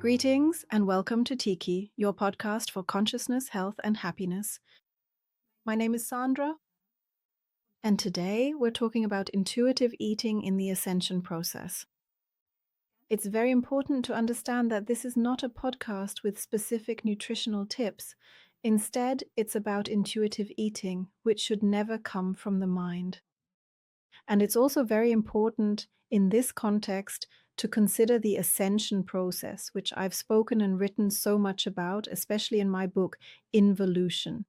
Greetings and welcome to THEKI, your podcast for consciousness, health, and happiness. My name is Sandra, and today we're talking about intuitive eating in the ascension process. It's very important to understand that this is not a podcast with specific nutritional tips. Instead, it's about intuitive eating, which should never come from the mind. And it's also very important in this context to consider the ascension process, which I've spoken and written so much about, especially in my book, Involution.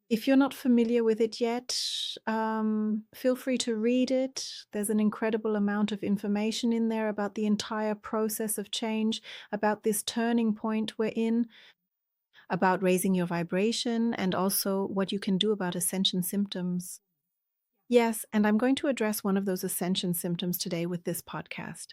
If you're not familiar with it yet, feel free to read it. There's an incredible amount of information in there about the entire process of change, about this turning point we're in, about raising your vibration, and also what you can do about ascension symptoms. Yes, and I'm going to address one of those ascension symptoms today with this podcast,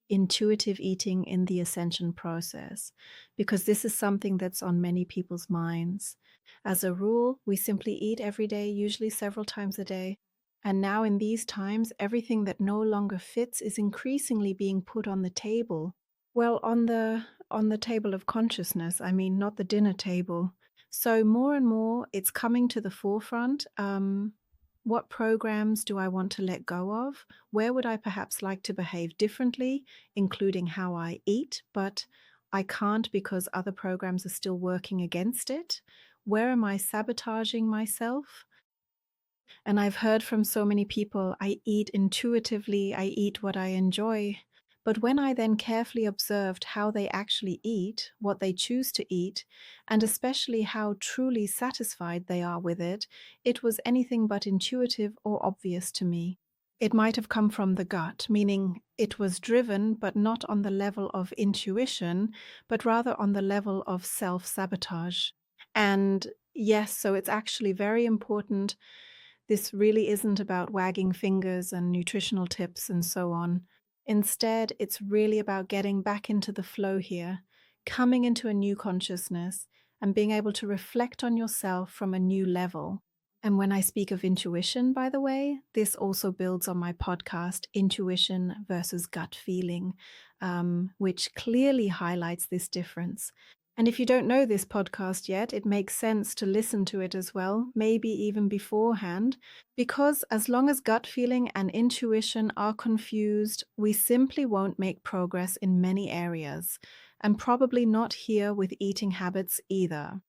intuitive eating in the ascension process, because this is something that's on many people's minds. As a rule, we simply eat every day, usually several times a day. And now in these times, everything that no longer fits is increasingly being put on the table. Well, on the table of consciousness, I mean, not the dinner table. So more and more, it's coming to the forefront. What programs do I want to let go of? Where would I perhaps like to behave differently, including how I eat, but I can't because other programs are still working against it? Where am I sabotaging myself? And I've heard from so many people, I eat intuitively, I eat what I enjoy. But when I then carefully observed how they actually eat, what they choose to eat, and especially how truly satisfied they are with it, it was anything but intuitive or obvious to me. It might have come from the gut, meaning it was driven, but not on the level of intuition, but rather on the level of self-sabotage. And yes, so it's actually very important. This really isn't about wagging fingers and nutritional tips and so on. Instead, it's really about getting back into the flow here, coming into a new consciousness, and being able to reflect on yourself from a new level. And when I speak of intuition, by the way, this also builds on my podcast, Intuition versus Gut Feeling, which clearly highlights this difference. And if you don't know this podcast yet, it makes sense to listen to it as well, maybe even beforehand, because as long as gut feeling and intuition are confused, we simply won't make progress in many areas, and probably not here with eating habits either.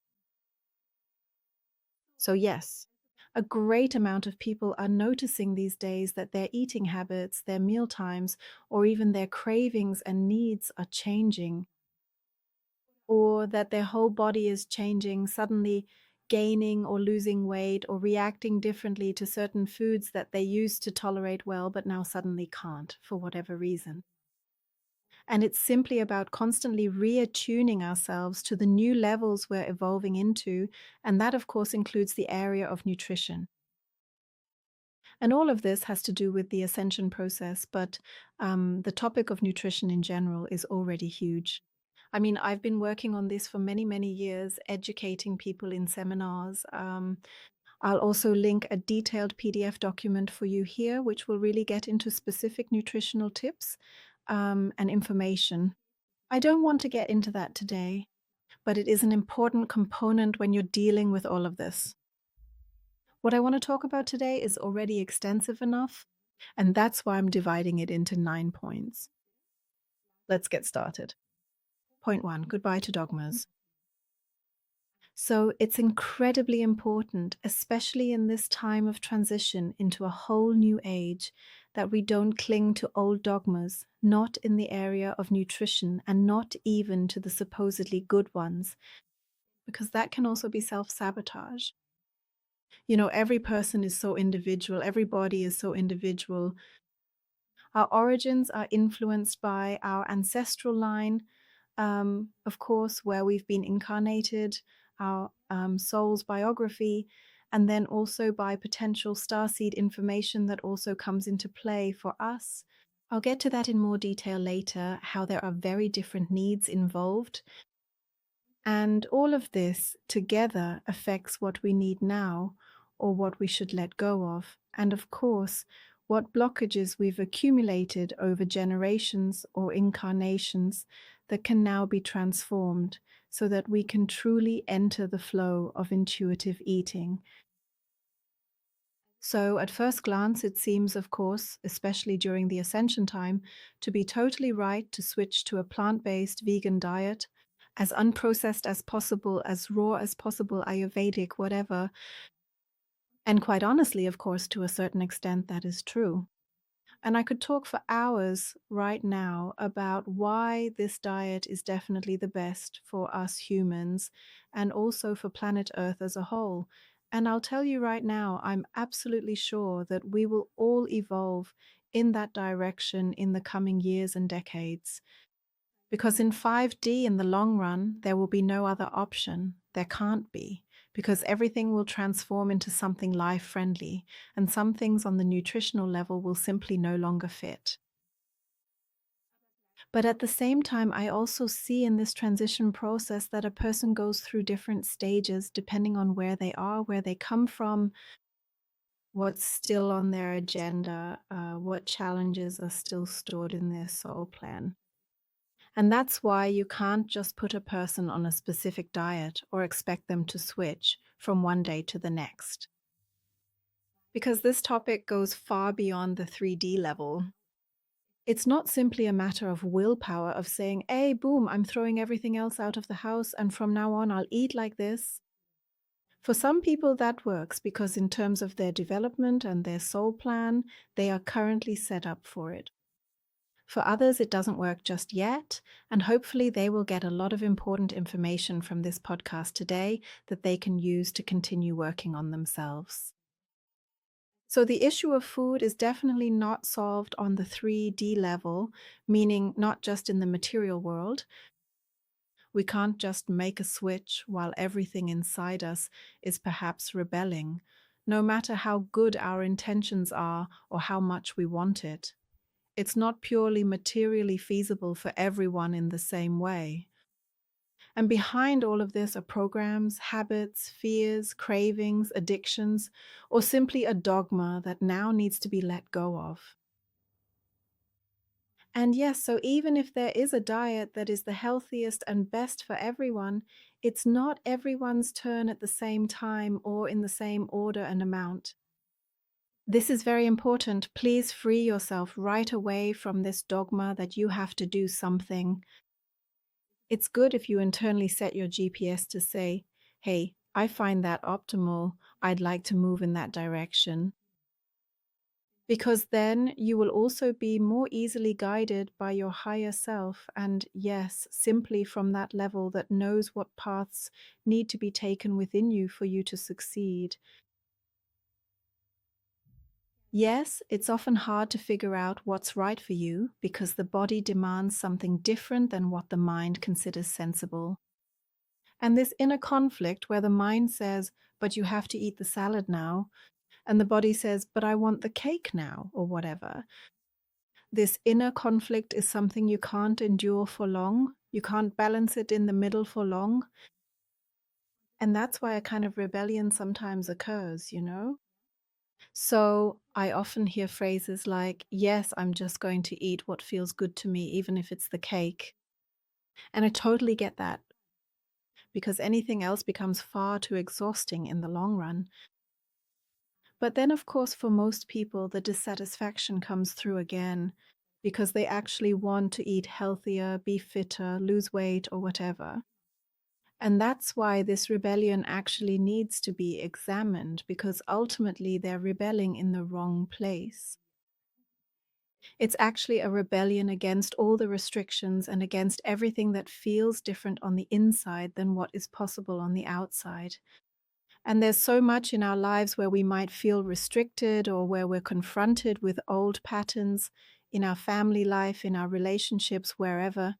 So yes, a great amount of people are noticing these days that their eating habits, their meal times, or even their cravings and needs are changing, or that their whole body is changing, suddenly gaining or losing weight or reacting differently to certain foods that they used to tolerate well, but now suddenly can't for whatever reason. And it's simply about constantly reattuning ourselves to the new levels we're evolving into, and that, of course, includes the area of nutrition. And all of this has to do with the ascension process, but the topic of nutrition in general is already huge. I mean, I've been working on this for many, many years, educating people in seminars. I'll also link a detailed PDF document for you here, which will really get into specific nutritional tips and information. I don't want to get into that today, but it is an important component when you're dealing with all of this. What I want to talk about today is already extensive enough, and that's why I'm dividing it into 9 points. Let's get started. Point 1, goodbye to dogmas. So it's incredibly important, especially in this time of transition into a whole new age, that we don't cling to old dogmas, not in the area of nutrition and not even to the supposedly good ones, because that can also be self-sabotage. You know, every person is so individual, every body is so individual. Our origins are influenced by our ancestral line, of course, where we've been incarnated, our soul's biography, and then also by potential starseed information that also comes into play for us. I'll get to that in more detail later, how there are very different needs involved. And all of this together affects what we need now, or what we should let go of. And of course, what blockages we've accumulated over generations or incarnations that can now be transformed so that we can truly enter the flow of intuitive eating. So, at first glance, it seems, of course, especially during the ascension time, to be totally right to switch to a plant based vegan diet, as unprocessed as possible, as raw as possible, Ayurvedic, whatever. And quite honestly, of course, to a certain extent, that is true. And I could talk for hours right now about why this diet is definitely the best for us humans and also for planet Earth as a whole. And I'll tell you right now, I'm absolutely sure that we will all evolve in that direction in the coming years and decades. Because in 5D, in the long run, there will be no other option. There can't be, because everything will transform into something life friendly, and some things on the nutritional level will simply no longer fit. But at the same time, I also see in this transition process that a person goes through different stages depending on where they are, where they come from, what's still on their agenda, what challenges are still stored in their soul plan. And that's why you can't just put a person on a specific diet or expect them to switch from one day to the next. Because this topic goes far beyond the 3D level. It's not simply a matter of willpower, of saying, hey, boom, I'm throwing everything else out of the house, and from now on I'll eat like this. For some people that works because in terms of their development and their soul plan, they are currently set up for it. For others, it doesn't work just yet, and hopefully they will get a lot of important information from this podcast today that they can use to continue working on themselves. So the issue of food is definitely not solved on the 3D level, meaning not just in the material world. We can't just make a switch while everything inside us is perhaps rebelling, no matter how good our intentions are or how much we want it. It's not purely materially feasible for everyone in the same way. And behind all of this are programs, habits, fears, cravings, addictions, or simply a dogma that now needs to be let go of. And yes, so even if there is a diet that is the healthiest and best for everyone, it's not everyone's turn at the same time or in the same order and amount. This is very important. Please free yourself right away from this dogma that you have to do something. It's good if you internally set your GPS to say, hey, I find that optimal. I'd like to move in that direction. Because then you will also be more easily guided by your higher self, and yes, simply from that level that knows what paths need to be taken within you for you to succeed. Yes, it's often hard to figure out what's right for you because the body demands something different than what the mind considers sensible. And this inner conflict where the mind says, but you have to eat the salad now, and the body says, but I want the cake now, or whatever. This inner conflict is something you can't endure for long. You can't balance it in the middle for long. And that's why a kind of rebellion sometimes occurs, you know? So I often hear phrases like, yes, I'm just going to eat what feels good to me, even if it's the cake. And I totally get that because anything else becomes far too exhausting in the long run. But then, of course, for most people, the dissatisfaction comes through again because they actually want to eat healthier, be fitter, lose weight, or whatever. And that's why this rebellion actually needs to be examined, because ultimately they're rebelling in the wrong place. It's actually a rebellion against all the restrictions and against everything that feels different on the inside than what is possible on the outside. And there's so much in our lives where we might feel restricted or where we're confronted with old patterns in our family life, in our relationships, wherever.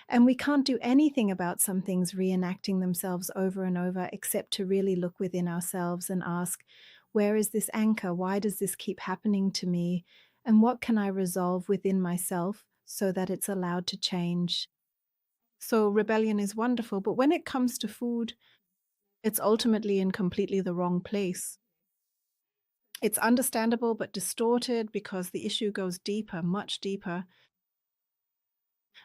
And we can't do anything about some things reenacting themselves over and over except to really look within ourselves and ask, where is this anchor? Why does this keep happening to me? And what can I resolve within myself so that it's allowed to change? So rebellion is wonderful, but when it comes to food, it's ultimately in completely the wrong place. It's understandable but distorted because the issue goes deeper, much deeper.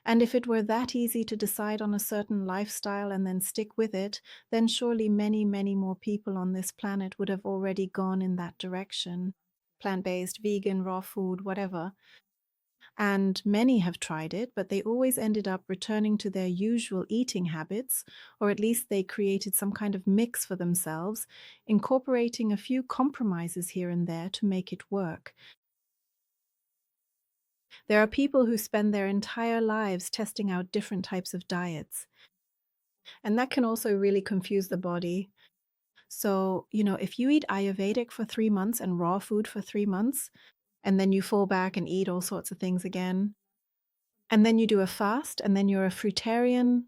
And if it were that easy to decide on a certain lifestyle and then stick with it, then surely many, many more people on this planet would have already gone in that direction. Plant-based, vegan, raw food, whatever. And many have tried it, but they always ended up returning to their usual eating habits, or at least they created some kind of mix for themselves, incorporating a few compromises here and there to make it work. There are people who spend their entire lives testing out different types of diets, and that can also really confuse the body. So, if you eat Ayurvedic for 3 months and raw food for 3 months, and then you fall back and eat all sorts of things again, and then you do a fast, and then you're a fruitarian,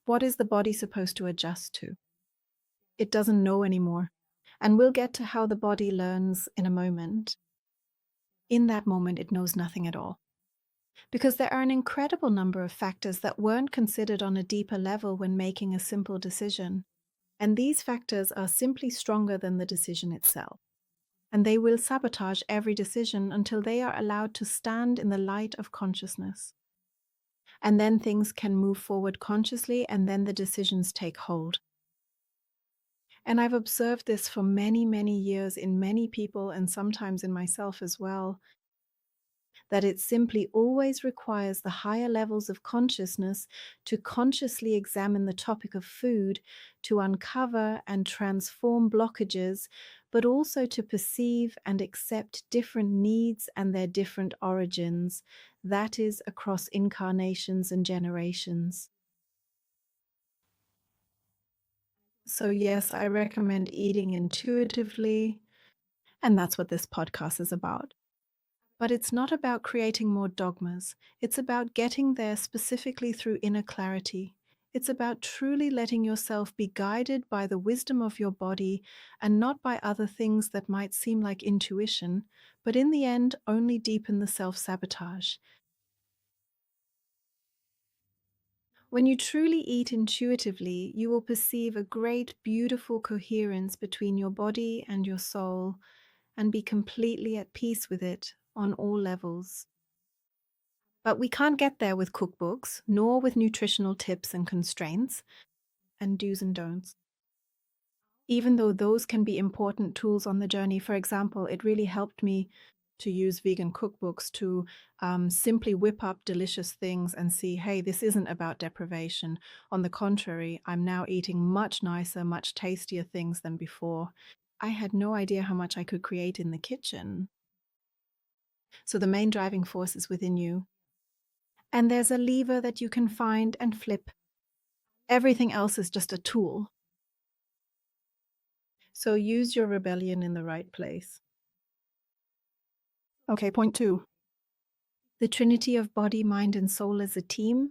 what is the body supposed to adjust to? It doesn't know anymore. And we'll get to how the body learns in a moment. In that moment, it knows nothing at all. Because there are an incredible number of factors that weren't considered on a deeper level when making a simple decision. And these factors are simply stronger than the decision itself. And they will sabotage every decision until they are allowed to stand in the light of consciousness. And then things can move forward consciously, and then the decisions take hold. And I've observed this for many, many years in many people, and sometimes in myself as well, that it simply always requires the higher levels of consciousness to consciously examine the topic of food, to uncover and transform blockages, but also to perceive and accept different needs and their different origins, that is, across incarnations and generations. So yes, I recommend eating intuitively, and that's what this podcast is about. But it's not about creating more dogmas. It's about getting there specifically through inner clarity. It's about truly letting yourself be guided by the wisdom of your body and not by other things that might seem like intuition, but in the end only deepen the self-sabotage. When you truly eat intuitively, you will perceive a great, beautiful coherence between your body and your soul and be completely at peace with it on all levels. But we can't get there with cookbooks, nor with nutritional tips and constraints, and do's and don'ts. Even though those can be important tools on the journey. For example, it really helped me to use vegan cookbooks to simply whip up delicious things and see, hey, this isn't about deprivation. On the contrary, I'm now eating much nicer, much tastier things than before. I had no idea how much I could create in the kitchen. So the main driving force is within you. And there's a lever that you can find and flip. Everything else is just a tool. So use your rebellion in the right place. Okay, point 2. The trinity of body, mind, and soul as a team.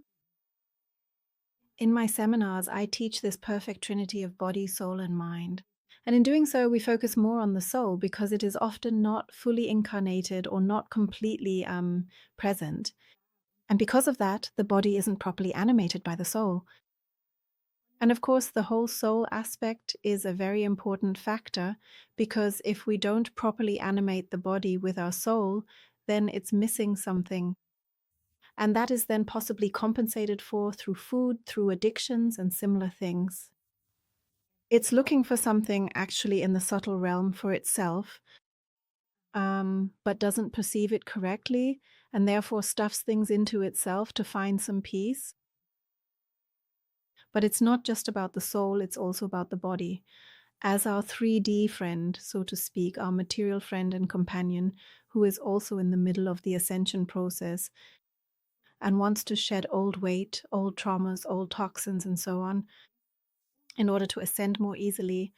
In my seminars, I teach this perfect trinity of body, soul, and mind. And in doing so, we focus more on the soul because it is often not fully incarnated or not completely present. And because of that, the body isn't properly animated by the soul. And of course, the whole soul aspect is a very important factor because if we don't properly animate the body with our soul, then it's missing something. And that is then possibly compensated for through food, through addictions, and similar things. It's looking for something actually in the subtle realm for itself, but doesn't perceive it correctly, and therefore stuffs things into itself to find some peace. But it's not just about the soul, it's also about the body. As our 3D friend, so to speak, our material friend and companion, who is also in the middle of the ascension process and wants to shed old weight, old traumas, old toxins, and so on, in order to ascend more easily.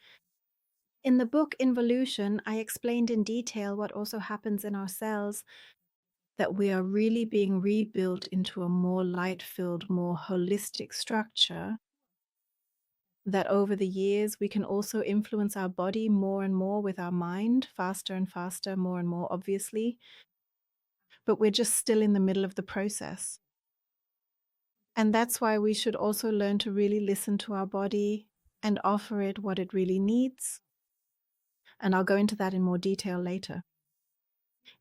In the book Involution, I explained in detail what also happens in our cells, that we are really being rebuilt into a more light-filled, more holistic structure, that over the years we can also influence our body more and more with our mind, faster and faster, more and more obviously, but we're just still in the middle of the process. And that's why we should also learn to really listen to our body and offer it what it really needs. And I'll go into that in more detail later.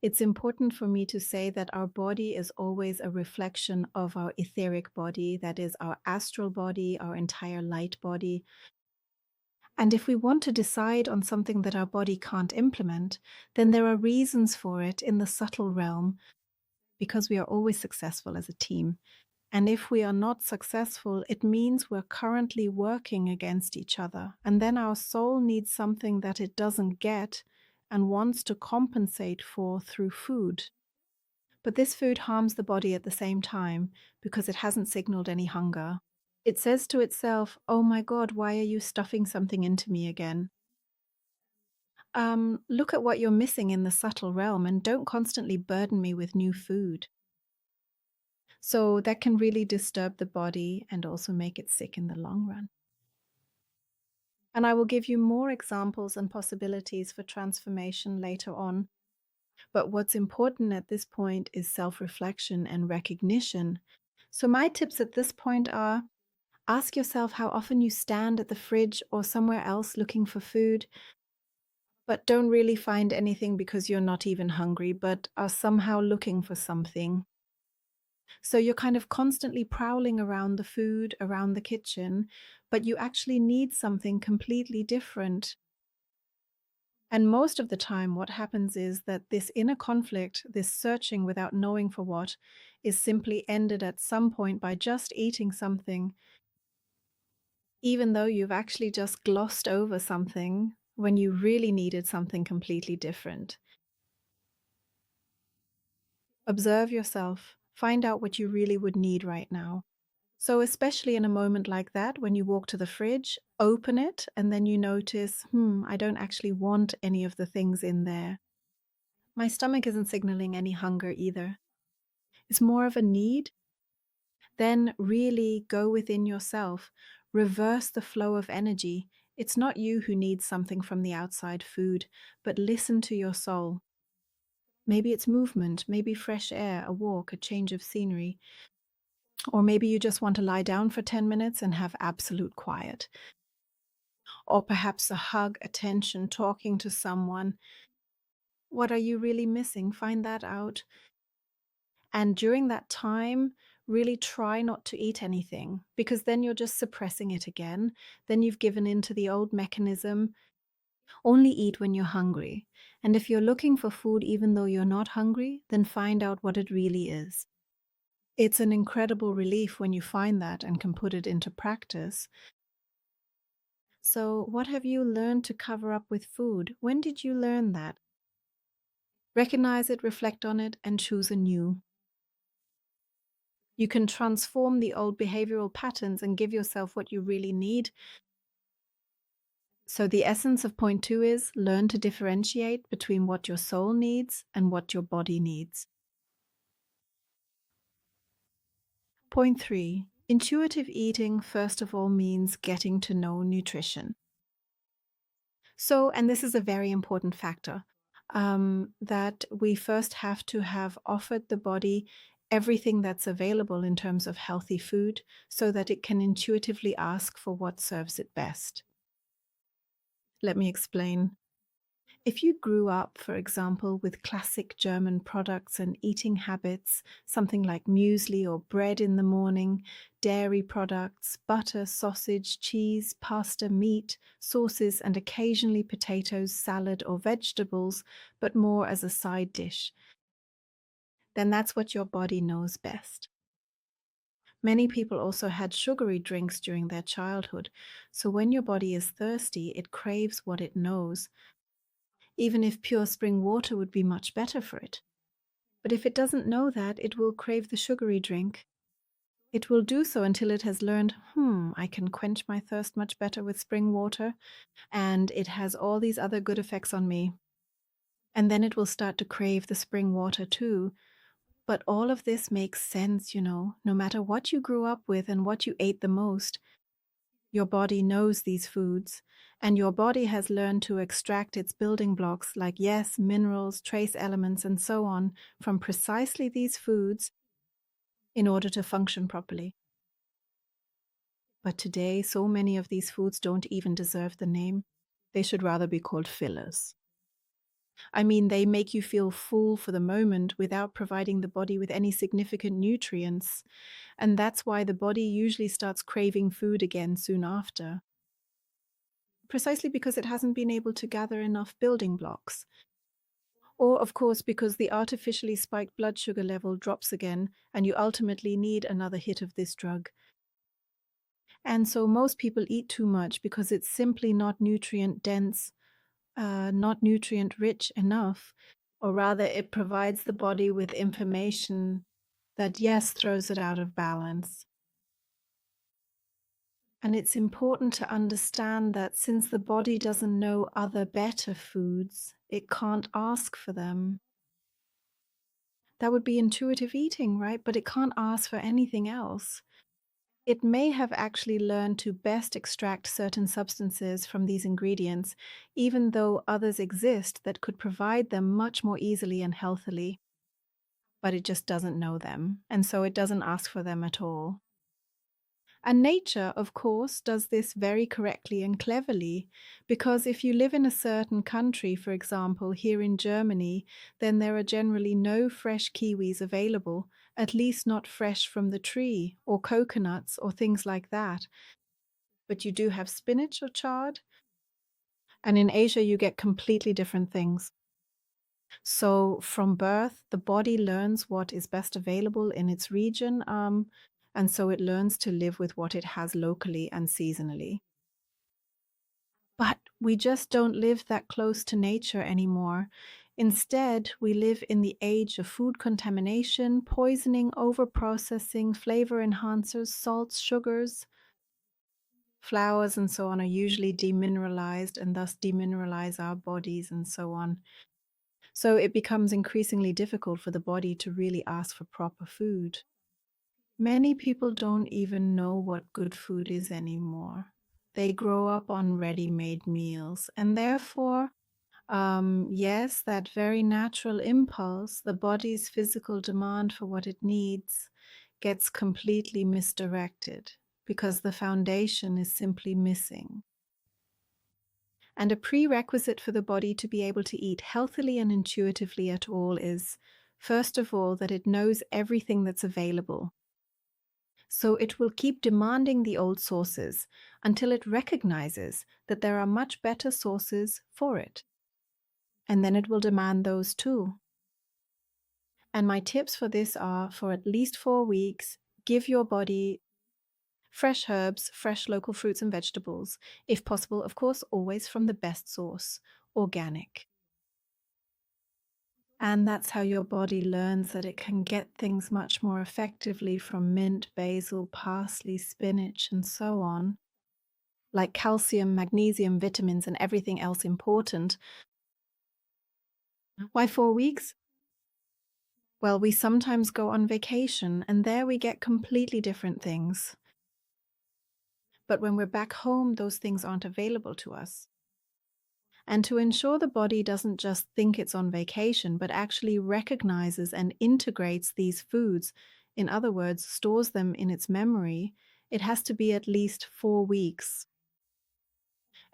It's important for me to say that our body is always a reflection of our etheric body, that is, our astral body, our entire light body. And if we want to decide on something that our body can't implement, then there are reasons for it in the subtle realm, because we are always successful as a team. And if we are not successful, it means we're currently working against each other. And then our soul needs something that it doesn't get and wants to compensate for through food. But this food harms the body at the same time because it hasn't signaled any hunger. It says to itself, "Oh my God, why are you stuffing something into me again?" Look at what you're missing in the subtle realm and don't constantly burden me with new food. So that can really disturb the body and also make it sick in the long run. And I will give you more examples and possibilities for transformation later on. But what's important at this point is self-reflection and recognition. So my tips at this point are: ask yourself how often you stand at the fridge or somewhere else looking for food, but don't really find anything because you're not even hungry, but are somehow looking for something. So you're kind of constantly prowling around the food, around the kitchen, but you actually need something completely different. And most of the time, what happens is that this inner conflict, this searching without knowing for what, is simply ended at some point by just eating something, even though you've actually just glossed over something when you really needed something completely different. Observe yourself. Find out what you really would need right now. So especially in a moment like that, when you walk to the fridge, open it, and then you notice, I don't actually want any of the things in there. My stomach isn't signaling any hunger either. It's more of a need. Then really go within yourself. Reverse the flow of energy. It's not you who needs something from the outside food, but listen to your soul. Maybe it's movement, maybe fresh air, a walk, a change of scenery. Or maybe you just want to lie down for 10 minutes and have absolute quiet. Or perhaps a hug, attention, talking to someone. What are you really missing? Find that out. And during that time, really try not to eat anything, because then you're just suppressing it again. Then you've given in to the old mechanism. Only eat when you're hungry. And if you're looking for food even though you're not hungry, then find out what it really is. It's an incredible relief when you find that and can put it into practice. So, what have you learned to cover up with food? When did you learn that? Recognize it, reflect on it, and choose anew. You can transform the old behavioral patterns and give yourself what you really need. So, the essence of point 2 is learn to differentiate between what your soul needs and what your body needs. Point 3, intuitive eating, first of all, means getting to know nutrition. So, and this is a very important factor, that we first have to have offered the body everything that's available in terms of healthy food so that it can intuitively ask for what serves it best. Let me explain. If you grew up, for example, with classic German products and eating habits, something like muesli or bread in the morning, dairy products, butter, sausage, cheese, pasta, meat, sauces, and occasionally potatoes, salad, or vegetables, but more as a side dish, then that's what your body knows best. Many people also had sugary drinks during their childhood, so when your body is thirsty, it craves what it knows, even if pure spring water would be much better for it. But if it doesn't know that, it will crave the sugary drink. It will do so until it has learned, I can quench my thirst much better with spring water, and it has all these other good effects on me. And then it will start to crave the spring water too. But all of this makes sense, no matter what you grew up with and what you ate the most. Your body knows these foods, and your body has learned to extract its building blocks like minerals, trace elements, and so on from precisely these foods in order to function properly. But today, so many of these foods don't even deserve the name. They should rather be called fillers. I mean, they make you feel full for the moment without providing the body with any significant nutrients. And that's why the body usually starts craving food again soon after, precisely because it hasn't been able to gather enough building blocks. Or, of course, because the artificially spiked blood sugar level drops again and you ultimately need another hit of this drug. And so most people eat too much because it's simply not nutrient dense, not nutrient rich enough, or rather, it provides the body with information that, yes, throws it out of balance. And it's important to understand that since the body doesn't know other better foods, it can't ask for them. That would be intuitive eating, right? But it can't ask for anything else. It may have actually learned to best extract certain substances from these ingredients, even though others exist that could provide them much more easily and healthily. But it just doesn't know them, and so it doesn't ask for them at all. And nature, of course, does this very correctly and cleverly, because if you live in a certain country, for example, here in Germany, then there are generally no fresh kiwis available, at least not fresh from the tree, or coconuts, or things like that. But you do have spinach or chard, and in Asia you get completely different things. So from birth, the body learns what is best available in its region, and so it learns to live with what it has locally and seasonally. But we just don't live that close to nature anymore. Instead, we live in the age of food contamination, poisoning, overprocessing, flavor enhancers, salts, sugars. Flours and so on are usually demineralized and thus demineralize our bodies and so on. So it becomes increasingly difficult for the body to really ask for proper food. Many people don't even know what good food is anymore. They grow up on ready-made meals, and therefore, yes, that very natural impulse, the body's physical demand for what it needs, gets completely misdirected because the foundation is simply missing. And a prerequisite for the body to be able to eat healthily and intuitively at all is, first of all, that it knows everything that's available. So it will keep demanding the old sources until it recognizes that there are much better sources for it. And then it will demand those too. And my tips for this are, for at least 4 weeks, give your body fresh herbs, fresh local fruits and vegetables, if possible, of course, always from the best source, organic. And that's how your body learns that it can get things much more effectively from mint, basil, parsley, spinach, and so on, like calcium, magnesium, vitamins, and everything else important. Why 4 weeks? Well, we sometimes go on vacation, and there we get completely different things. But when we're back home, those things aren't available to us. And to ensure the body doesn't just think it's on vacation, but actually recognizes and integrates these foods, in other words, stores them in its memory, it has to be at least 4 weeks.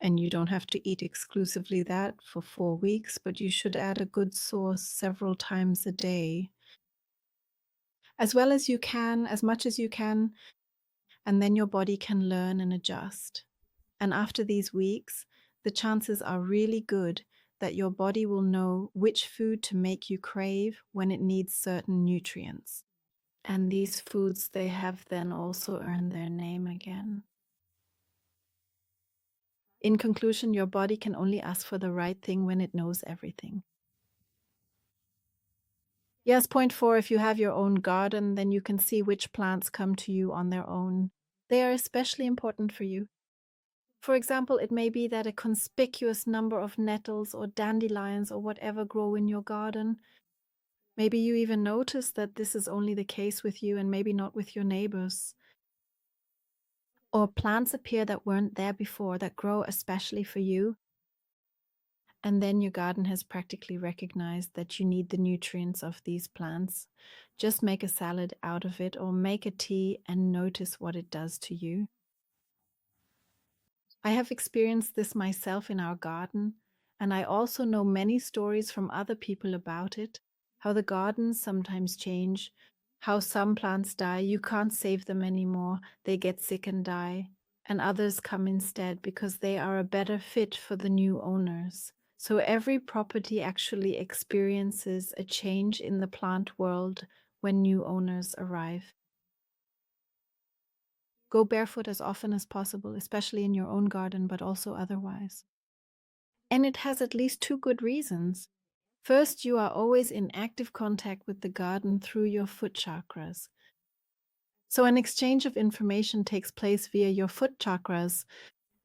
And you don't have to eat exclusively that for 4 weeks, but you should add a good source several times a day. As well as you can, as much as you can, and then your body can learn and adjust. And after these weeks, the chances are really good that your body will know which food to make you crave when it needs certain nutrients. And these foods, they have then also earned their name again. In conclusion, your body can only ask for the right thing when it knows everything. Yes, point 4, if you have your own garden, then you can see which plants come to you on their own. They are especially important for you. For example, it may be that a conspicuous number of nettles or dandelions or whatever grow in your garden. Maybe you even notice that this is only the case with you and maybe not with your neighbors. Or plants appear that weren't there before, that grow especially for you. And then your garden has practically recognized that you need the nutrients of these plants. Just make a salad out of it or make a tea and notice what it does to you. I have experienced this myself in our garden, And I also know many stories from other people about it, how the gardens sometimes change, how some plants die, you can't save them anymore, they get sick and die, and others come instead because they are a better fit for the new owners. So every property actually experiences a change in the plant world when new owners arrive. Go barefoot as often as possible, especially in your own garden, but also otherwise. And it has at least two good reasons. First, you are always in active contact with the garden through your foot chakras. So an exchange of information takes place via your foot chakras,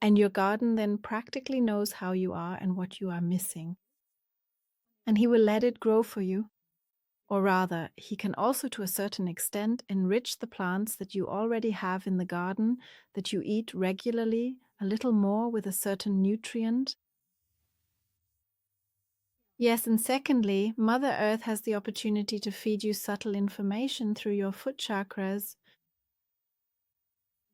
and your garden then practically knows how you are and what you are missing. And he will let it grow for you. Or rather, he can also, to a certain extent, enrich the plants that you already have in the garden, that you eat regularly, a little more with a certain nutrient. Yes, and secondly, Mother Earth has the opportunity to feed you subtle information through your foot chakras.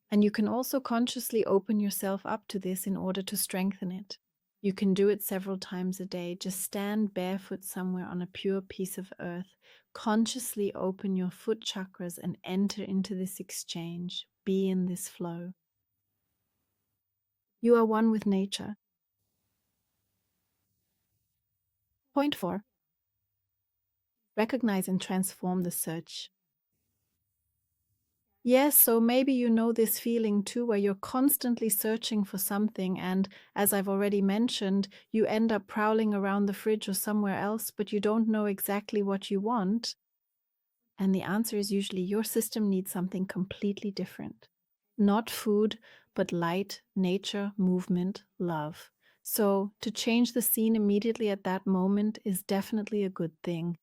And you can also consciously open yourself up to this in order to strengthen it. You can do it several times a day. Just stand barefoot somewhere on a pure piece of earth. Consciously open your foot chakras and enter into this exchange. Be in this flow. You are one with nature. Point 4. Recognize and transform the search. Yes, so maybe you know this feeling too, where you're constantly searching for something, and as I've already mentioned, you end up prowling around the fridge or somewhere else, but you don't know exactly what you want. And the answer is usually your system needs something completely different. Not food, but light, nature, movement, love. So to change the scene immediately at that moment is definitely a good thing.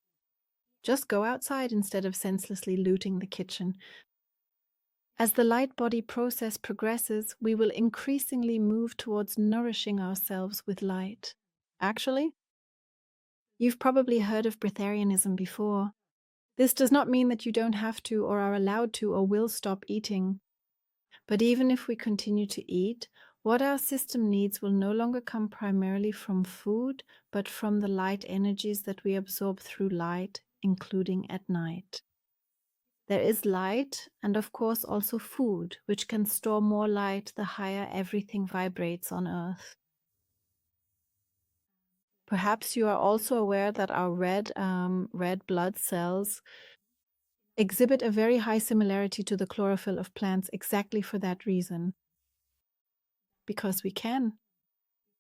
Just go outside instead of senselessly looting the kitchen. As the light body process progresses, we will increasingly move towards nourishing ourselves with light. Actually, you've probably heard of breatharianism before. This does not mean that you don't have to or are allowed to or will stop eating. But even if we continue to eat, what our system needs will no longer come primarily from food, but from the light energies that we absorb through light, including at night. There is light and of course also food, which can store more light the higher everything vibrates on Earth. Perhaps you are also aware that our red blood cells exhibit a very high similarity to the chlorophyll of plants exactly for that reason. Because we can.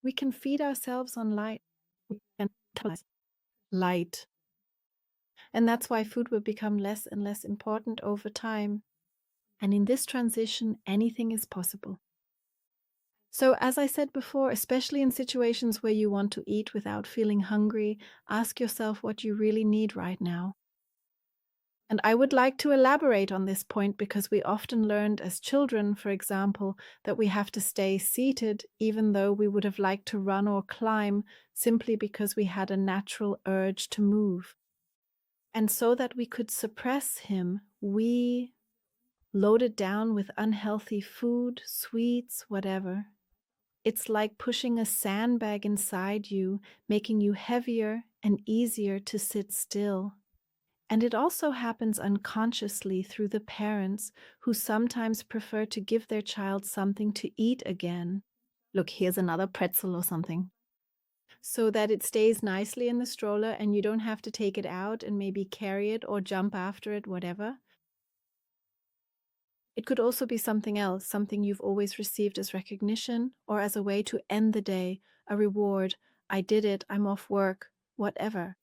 We can feed ourselves on light. We can utilize light. And that's why food will become less and less important over time. And in this transition, anything is possible. So, as I said before, especially in situations where you want to eat without feeling hungry, ask yourself what you really need right now. And I would like to elaborate on this point because we often learned as children, for example, that we have to stay seated even though we would have liked to run or climb simply because we had a natural urge to move. And so that we could suppress him, we loaded down with unhealthy food, sweets, whatever. It's like pushing a sandbag inside you, making you heavier and easier to sit still. And it also happens unconsciously through the parents who sometimes prefer to give their child something to eat again. Look, here's another pretzel or something. So that it stays nicely in the stroller and you don't have to take it out and maybe carry it or jump after it, whatever. It could also be something else, something you've always received as recognition or as a way to end the day, a reward. I did it, I'm off work, whatever.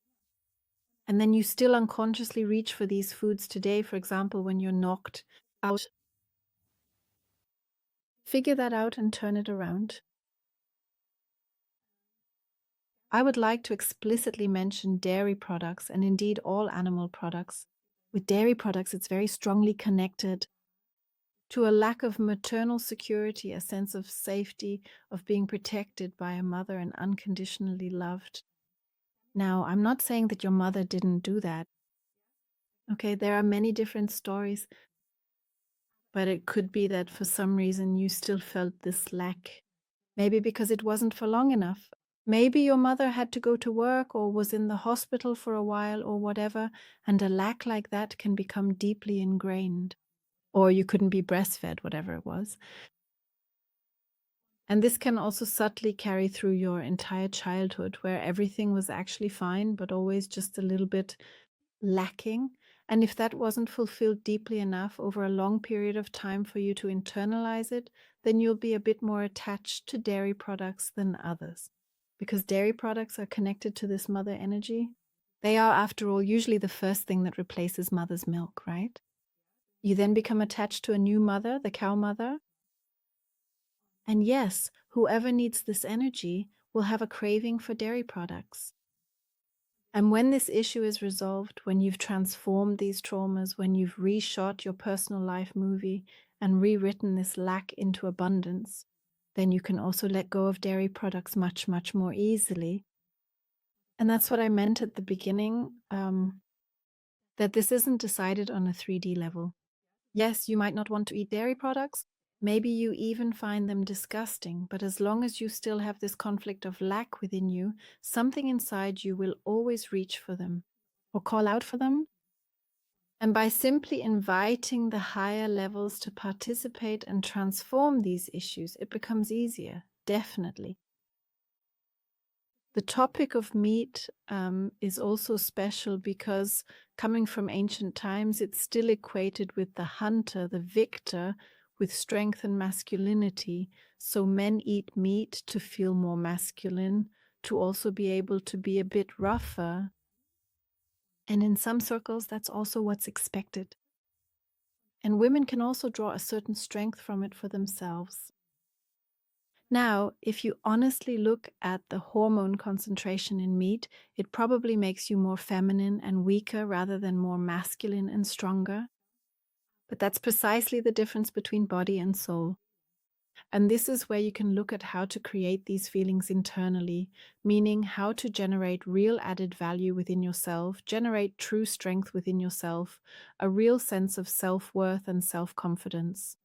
And then you still unconsciously reach for these foods today, for example, when you're knocked out. Figure that out and turn it around. I would like to explicitly mention dairy products and indeed all animal products. With dairy products, it's very strongly connected to a lack of maternal security, a sense of safety, of being protected by a mother and unconditionally loved. Now, I'm not saying that your mother didn't do that. Okay, there are many different stories, but it could be that for some reason you still felt this lack. Maybe because it wasn't for long enough. Maybe your mother had to go to work or was in the hospital for a while or whatever, and a lack like that can become deeply ingrained. Or you couldn't be breastfed, whatever it was. And this can also subtly carry through your entire childhood, where everything was actually fine, but always just a little bit lacking. And if that wasn't fulfilled deeply enough over a long period of time for you to internalize it, then you'll be a bit more attached to dairy products than others. Because dairy products are connected to this mother energy. They are, after all, usually the first thing that replaces mother's milk, right? You then become attached to a new mother, the cow mother. And yes, whoever needs this energy will have a craving for dairy products. And when this issue is resolved, when you've transformed these traumas, when you've reshot your personal life movie and rewritten this lack into abundance, then you can also let go of dairy products much, much more easily. And that's what I meant at the beginning, that this isn't decided on a 3D level. Yes, you might not want to eat dairy products. Maybe you even find them disgusting, but as long as you still have this conflict of lack within you, something inside you will always reach for them or call out for them. And by simply inviting the higher levels to participate and transform these issues, it becomes easier, definitely. The topic of meat is also special because coming from ancient times, it's still equated with the hunter, the victor, with strength and masculinity. So men eat meat to feel more masculine, to also be able to be a bit rougher. And in some circles, that's also what's expected. And women can also draw a certain strength from it for themselves. Now, if you honestly look at the hormone concentration in meat, it probably makes you more feminine and weaker rather than more masculine and stronger. But that's precisely the difference between body and soul. And this is where you can look at how to create these feelings internally, meaning how to generate real added value within yourself, generate true strength within yourself, a real sense of self-worth and self-confidence,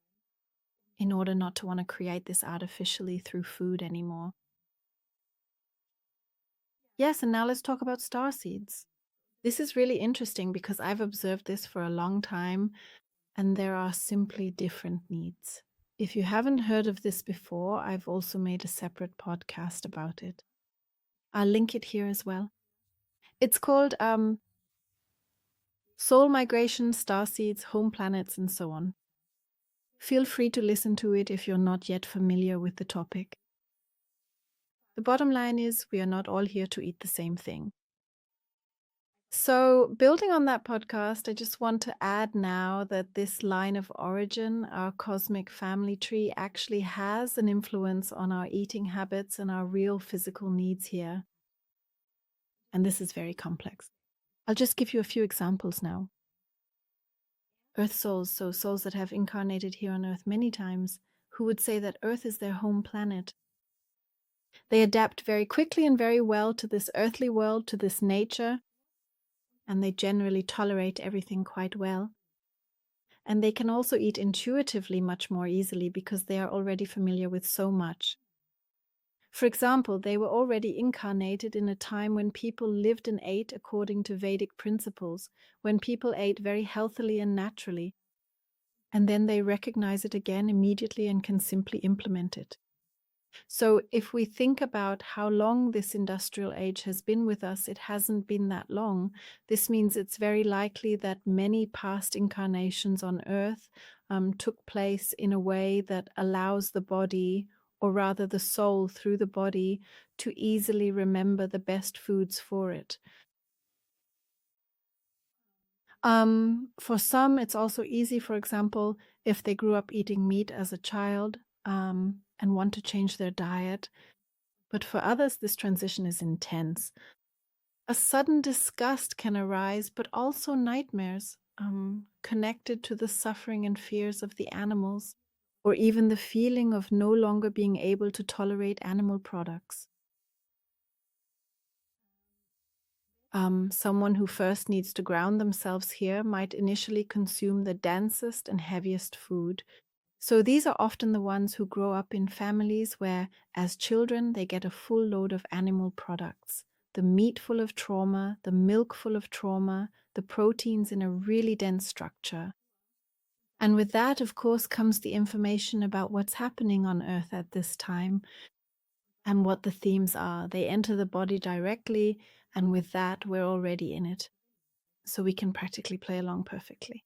in order not to want to create this artificially through food anymore. Yes, and now let's talk about star seeds. This is really interesting because I've observed this for a long time, and there are simply different needs. If you haven't heard of this before, I've also made a separate podcast about it. I'll link it here as well. It's called Soul Migration, Star Seeds, Home Planets, and so on. Feel free to listen to it if you're not yet familiar with the topic. The bottom line is we are not all here to eat the same thing. So, building on that podcast, I just want to add now that this line of origin, our cosmic family tree, actually has an influence on our eating habits and our real physical needs here. And this is very complex. I'll just give you a few examples now. Earth souls, so souls that have incarnated here on Earth many times, who would say that Earth is their home planet. They adapt very quickly and very well to this earthly world, to this nature, and they generally tolerate everything quite well. And they can also eat intuitively much more easily because they are already familiar with so much. For example, they were already incarnated in a time when people lived and ate according to Vedic principles, when people ate very healthily and naturally. And then they recognize it again immediately and can simply implement it. So if we think about how long this industrial age has been with us, it hasn't been that long. This means it's very likely that many past incarnations on Earth took place in a way that allows the body, or rather the soul through the body, to easily remember the best foods for it. For some, it's also easy, for example, if they grew up eating meat as a child and want to change their diet. But for others, this transition is intense. A sudden disgust can arise, but also nightmares connected to the suffering and fears of the animals, or even the feeling of no longer being able to tolerate animal products. Someone who first needs to ground themselves here might initially consume the densest and heaviest food, So these are often the ones who grow up in families where, as children, they get a full load of animal products. The meat full of trauma, the milk full of trauma, the proteins in a really dense structure. And with that, of course, comes the information about what's happening on Earth at this time and what the themes are. They enter the body directly, and with that, we're already in it. So we can practically play along perfectly.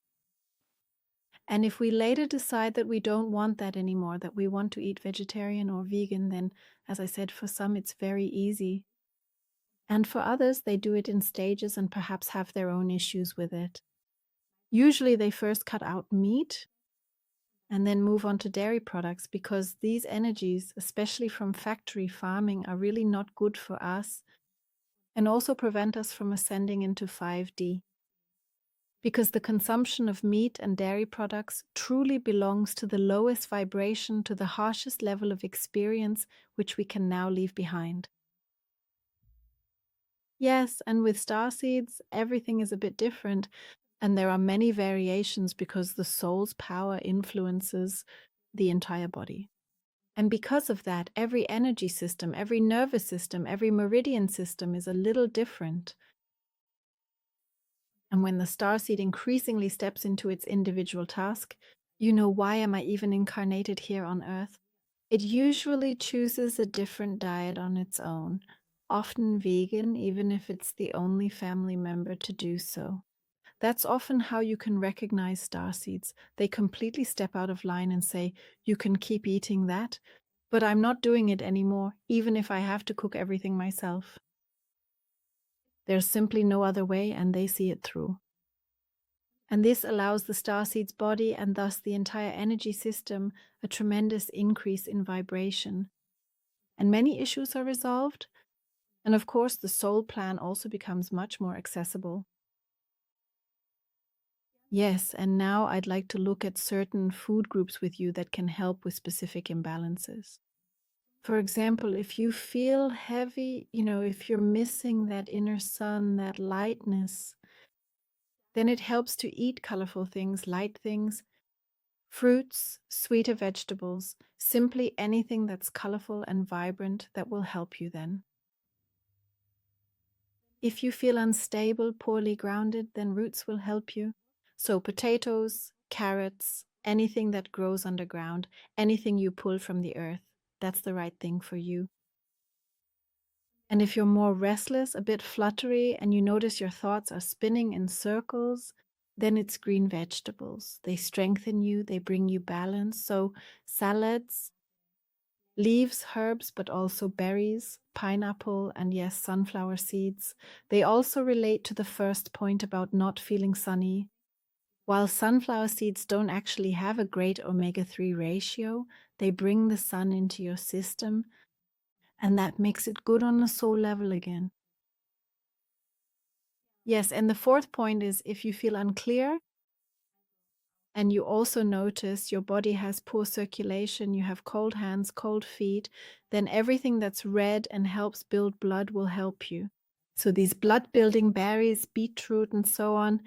And if we later decide that we don't want that anymore, that we want to eat vegetarian or vegan, then, as I said, for some it's very easy. And for others, they do it in stages and perhaps have their own issues with it. Usually they first cut out meat and then move on to dairy products, because these energies, especially from factory farming, are really not good for us and also prevent us from ascending into 5D. Because the consumption of meat and dairy products truly belongs to the lowest vibration, to the harshest level of experience, which we can now leave behind. Yes, and with starseeds, everything is a bit different, and there are many variations because the soul's power influences the entire body. And because of that, every energy system, every nervous system, every meridian system is a little different. And when the starseed increasingly steps into its individual task, why am I even incarnated here on Earth? It usually chooses a different diet on its own, often vegan, even if it's the only family member to do so. That's often how you can recognize starseeds. They completely step out of line and say, you can keep eating that, but I'm not doing it anymore, even if I have to cook everything myself. There's simply no other way, and they see it through. And this allows the starseed's body, and thus the entire energy system, a tremendous increase in vibration. And many issues are resolved. And of course, the soul plan also becomes much more accessible. Yes, and now I'd like to look at certain food groups with you that can help with specific imbalances. For example, if you feel heavy, if you're missing that inner sun, that lightness, then it helps to eat colorful things, light things, fruits, sweeter vegetables, simply anything that's colorful and vibrant that will help you then. If you feel unstable, poorly grounded, then roots will help you. So potatoes, carrots, anything that grows underground, anything you pull from the earth, that's the right thing for you. And if you're more restless, a bit fluttery, and you notice your thoughts are spinning in circles, then it's green vegetables. They strengthen you, they bring you balance. So salads, leaves, herbs, but also berries, pineapple, and yes, sunflower seeds. They also relate to the first point about not feeling sunny. While sunflower seeds don't actually have a great omega-3 ratio, they bring the sun into your system, and that makes it good on the soul level again. Yes, and the fourth point is if you feel unclear and you also notice your body has poor circulation, you have cold hands, cold feet, then everything that's red and helps build blood will help you. So these blood-building berries, beetroot, and so on.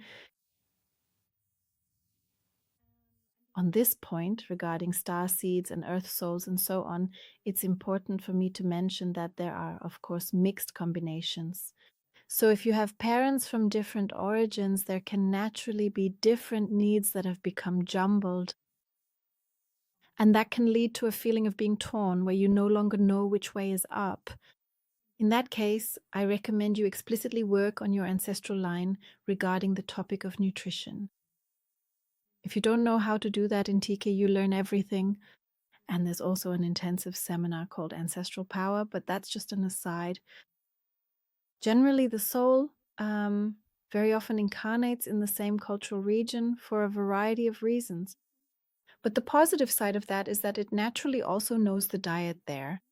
On this point, regarding star seeds and earth souls and so on, it's important for me to mention that there are, of course, mixed combinations. So if you have parents from different origins, there can naturally be different needs that have become jumbled. And that can lead to a feeling of being torn, where you no longer know which way is up. In that case, I recommend you explicitly work on your ancestral line regarding the topic of nutrition. If you don't know how to do that in THEKI, you learn everything. And there's also an intensive seminar called Ancestral Power, but that's just an aside. Generally, the soul very often incarnates in the same cultural region for a variety of reasons. But the positive side of that is that it naturally also knows the diet there.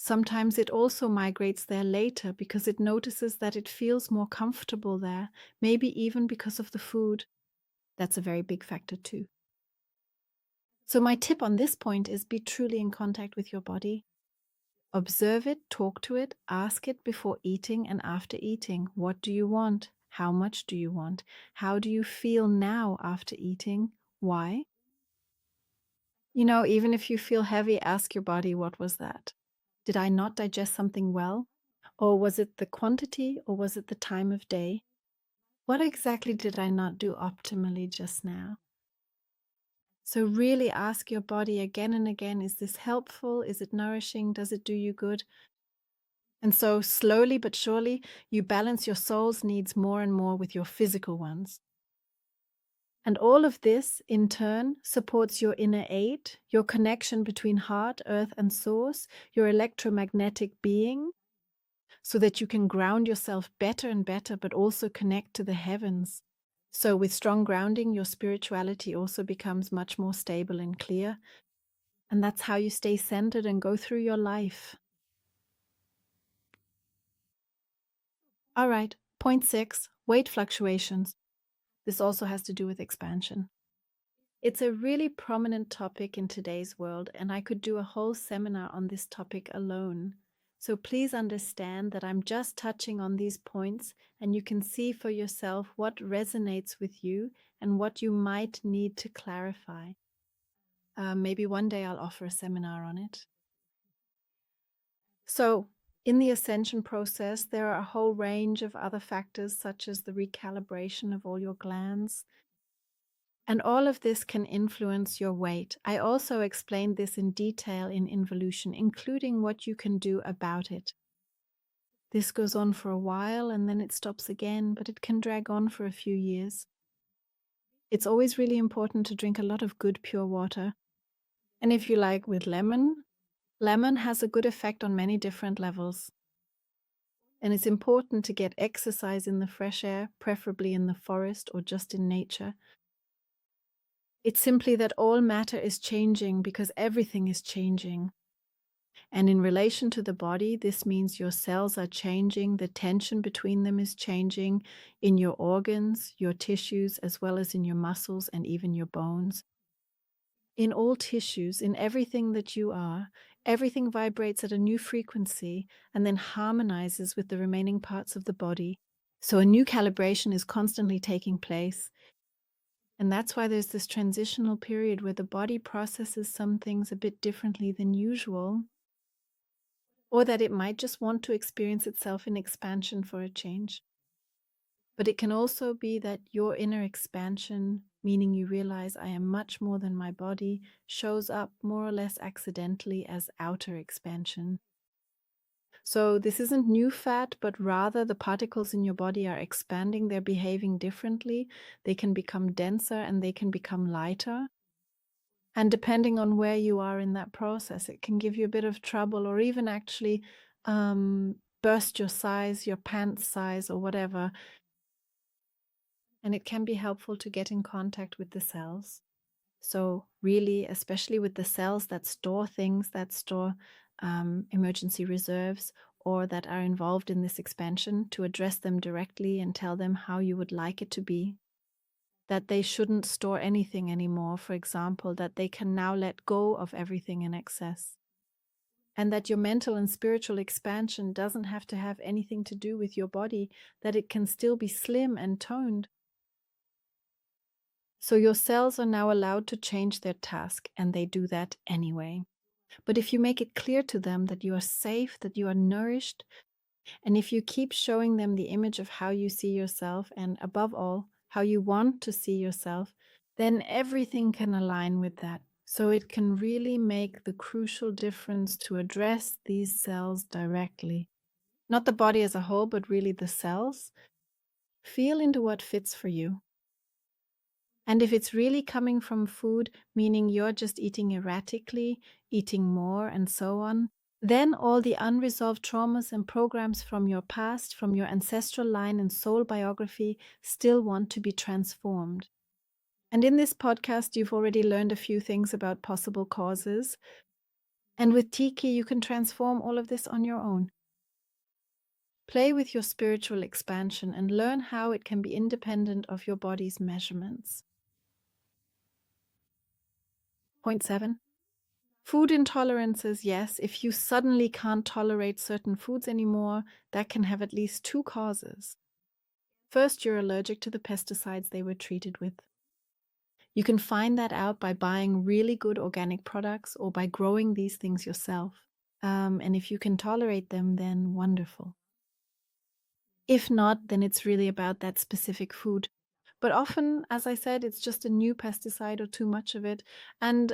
Sometimes it also migrates there later because it notices that it feels more comfortable there, maybe even because of the food. That's a very big factor too. So my tip on this point is be truly in contact with your body. Observe it, talk to it, ask it before eating and after eating. What do you want? How much do you want? How do you feel now after eating? Why? Even if you feel heavy, ask your body, what was that? Did I not digest something well? Or was it the quantity, or was it the time of day? What exactly did I not do optimally just now? So really ask your body again and again, is this helpful? Is it nourishing? Does it do you good? And so slowly but surely, you balance your soul's needs more and more with your physical ones. And all of this, in turn, supports your inner eight, your connection between heart, earth, and source, your electromagnetic being, so that you can ground yourself better and better, but also connect to the heavens. So with strong grounding, your spirituality also becomes much more stable and clear. And that's how you stay centered and go through your life. All right, point 6, weight fluctuations. This also has to do with expansion. It's a really prominent topic in today's world, and I could do a whole seminar on this topic alone. So please understand that I'm just touching on these points, and you can see for yourself what resonates with you and what you might need to clarify. Maybe one day I'll offer a seminar on it. So, in the ascension process, there are a whole range of other factors, such as the recalibration of all your glands. And all of this can influence your weight. I also explained this in detail in Involution, including what you can do about it. This goes on for a while and then it stops again, but it can drag on for a few years. It's always really important to drink a lot of good pure water. And if you like, with lemon has a good effect on many different levels. And it's important to get exercise in the fresh air, preferably in the forest or just in nature. It's simply that all matter is changing because everything is changing. And in relation to the body, this means your cells are changing, the tension between them is changing in your organs, your tissues, as well as in your muscles and even your bones. In all tissues, in everything that you are, everything vibrates at a new frequency and then harmonizes with the remaining parts of the body. So a new calibration is constantly taking place. And that's why there's this transitional period where the body processes some things a bit differently than usual, or that it might just want to experience itself in expansion for a change. But it can also be that your inner expansion, meaning you realize I am much more than my body, shows up more or less accidentally as outer expansion. So this isn't new fat, but rather the particles in your body are expanding, they're behaving differently, they can become denser and they can become lighter. And depending on where you are in that process, it can give you a bit of trouble or even actually burst your size, your pants size or whatever. And it can be helpful to get in contact with the cells. So really, especially with the cells that store things, that store emergency reserves, or that are involved in this expansion, to address them directly and tell them how you would like it to be. That they shouldn't store anything anymore, for example, that they can now let go of everything in excess. And that your mental and spiritual expansion doesn't have to have anything to do with your body, that it can still be slim and toned. So your cells are now allowed to change their task, and they do that anyway. But if you make it clear to them that you are safe, that you are nourished, and if you keep showing them the image of how you see yourself, and above all, how you want to see yourself, then everything can align with that. So it can really make the crucial difference to address these cells directly. Not the body as a whole, but really the cells. Feel into what fits for you. And if it's really coming from food, meaning you're just eating erratically, eating more, and so on, then all the unresolved traumas and programs from your past, from your ancestral line and soul biography, still want to be transformed. And in this podcast, you've already learned a few things about possible causes. And with THEKI, you can transform all of this on your own. Play with your spiritual expansion and learn how it can be independent of your body's measurements. Point 7. Food intolerances, yes. If you suddenly can't tolerate certain foods anymore, that can have at least two causes. First, you're allergic to the pesticides they were treated with. You can find that out by buying really good organic products or by growing these things yourself. And if you can tolerate them, then wonderful. If not, then it's really about that specific food. But often, as I said, it's just a new pesticide or too much of it. And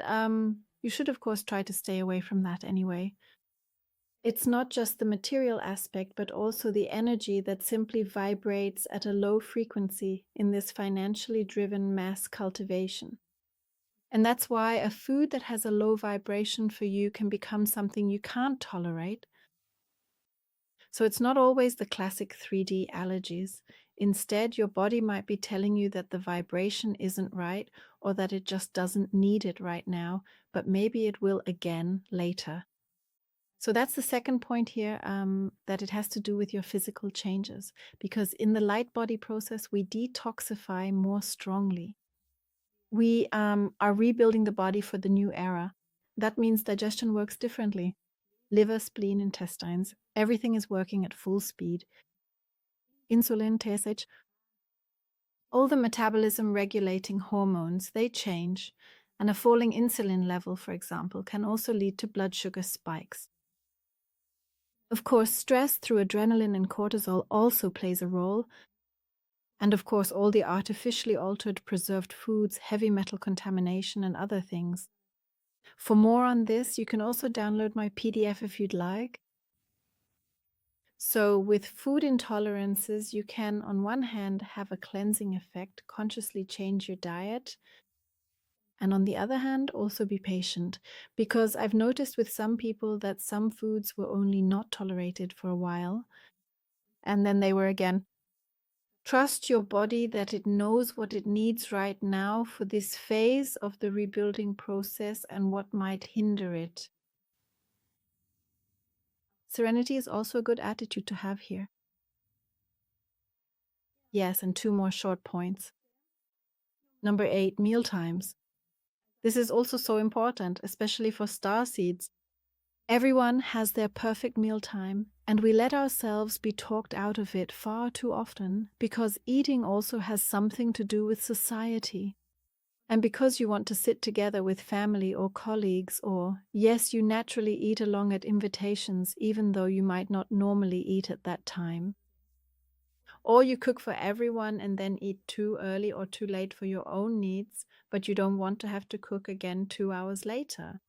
you should, of course, try to stay away from that anyway. It's not just the material aspect, but also the energy that simply vibrates at a low frequency in this financially driven mass cultivation. And that's why a food that has a low vibration for you can become something you can't tolerate. So it's not always the classic 3D allergies. Instead, your body might be telling you that the vibration isn't right or that it just doesn't need it right now, but maybe it will again later. So that's the second point here, that it has to do with your physical changes, because in the light body process, we detoxify more strongly. We are rebuilding the body for the new era. That means digestion works differently. Liver, spleen, intestines, everything is working at full speed. Insulin, TSH, all the metabolism regulating hormones, they change. And a falling insulin level, for example, can also lead to blood sugar spikes. Of course, stress through adrenaline and cortisol also plays a role. And of course, all the artificially altered preserved foods, heavy metal contamination, and other things. For more on this, you can also download my PDF if you'd like. So with food intolerances, you can, on one hand, have a cleansing effect, consciously change your diet. And on the other hand, also be patient, because I've noticed with some people that some foods were only not tolerated for a while, and then they were again. Trust your body that it knows what it needs right now for this phase of the rebuilding process and what might hinder it. Serenity is also a good attitude to have here. Yes, and 2 more short points. Number 8, meal times. This is also so important, especially for starseeds. Everyone has their perfect mealtime, and we let ourselves be talked out of it far too often because eating also has something to do with society. And because you want to sit together with family or colleagues, or yes, you naturally eat along at invitations even though you might not normally eat at that time. Or you cook for everyone and then eat too early or too late for your own needs, but you don't want to have to cook again 2 hours later.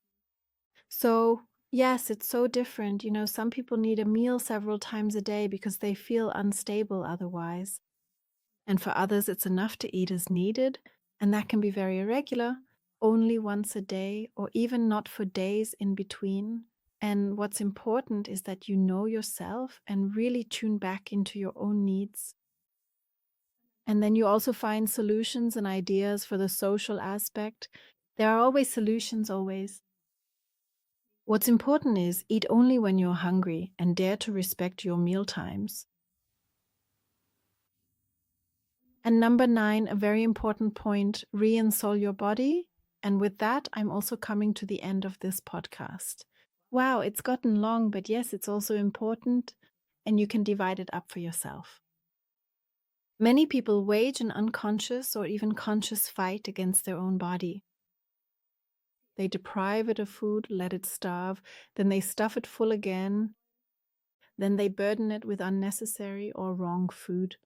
So yes, it's so different. You know, some people need a meal several times a day because they feel unstable otherwise. And for others, it's enough to eat as needed, and that can be very irregular, only once a day, or even not for days in between. And what's important is that you know yourself and really tune back into your own needs. And then you also find solutions and ideas for the social aspect. There are always solutions, always. What's important is eat only when you're hungry and dare to respect your meal times. And number 9, a very important point, re-install your body. And with that, I'm also coming to the end of this podcast. Wow, it's gotten long, but yes, it's also important, and you can divide it up for yourself. Many people wage an unconscious or even conscious fight against their own body. They deprive it of food, let it starve, then they stuff it full again, then they burden it with unnecessary or wrong food,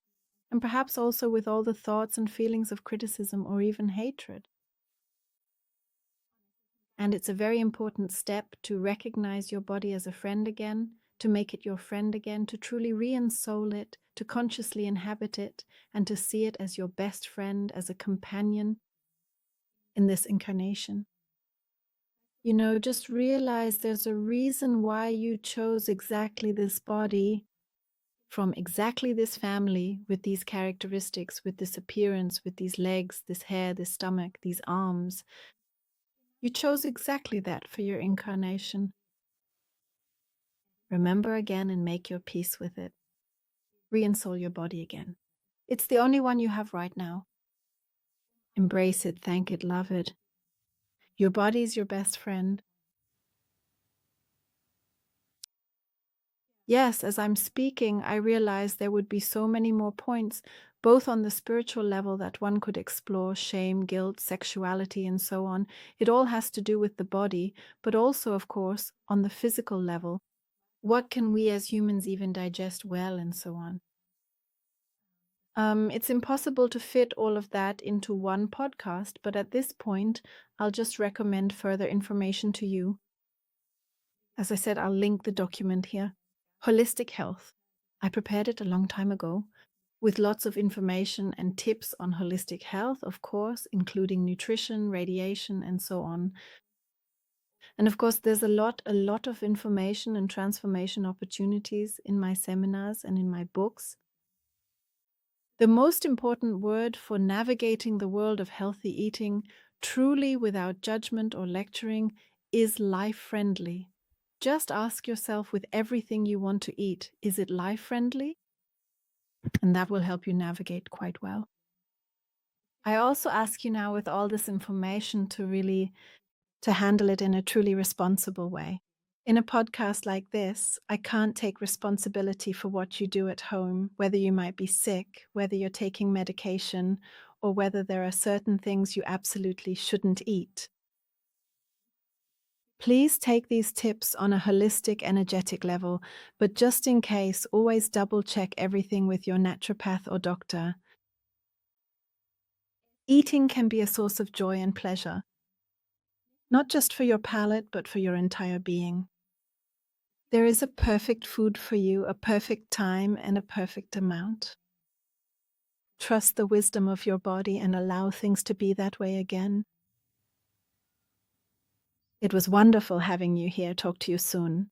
and perhaps also with all the thoughts and feelings of criticism or even hatred. And it's a very important step to recognize your body as a friend again, to make it your friend again, to truly re-ensoul it, to consciously inhabit it, and to see it as your best friend, as a companion in this incarnation. You know, just realize there's a reason why you chose exactly this body from exactly this family with these characteristics, with this appearance, with these legs, this hair, this stomach, these arms. You chose exactly that for your incarnation. Remember again and make your peace with it. Re-ensoul your body again. It's the only one you have right now. Embrace it, thank it, love it. Your body is your best friend. Yes, as I'm speaking, I realize there would be so many more points, both on the spiritual level that one could explore shame, guilt, sexuality, and so on. It all has to do with the body, but also, of course, on the physical level. What can we as humans even digest well, and so on. It's impossible to fit all of that into one podcast, but at this point, I'll just recommend further information to you. As I said, I'll link the document here. Holistic Health. I prepared it a long time ago with lots of information and tips on holistic health, of course, including nutrition, radiation, and so on. And of course, there's a lot of information and transformation opportunities in my seminars and in my books. The most important word for navigating the world of healthy eating, truly without judgment or lecturing, is life-friendly. Just ask yourself with everything you want to eat, is it life-friendly? And that will help you navigate quite well. I also ask you now with all this information to handle it in a truly responsible way. In a podcast like this, I can't take responsibility for what you do at home, whether you might be sick, whether you're taking medication, or whether there are certain things you absolutely shouldn't eat. Please take these tips on a holistic, energetic level, but just in case, always double-check everything with your naturopath or doctor. Eating can be a source of joy and pleasure, not just for your palate, but for your entire being. There is a perfect food for you, a perfect time, and a perfect amount. Trust the wisdom of your body and allow things to be that way again. It was wonderful having you here. Talk to you soon.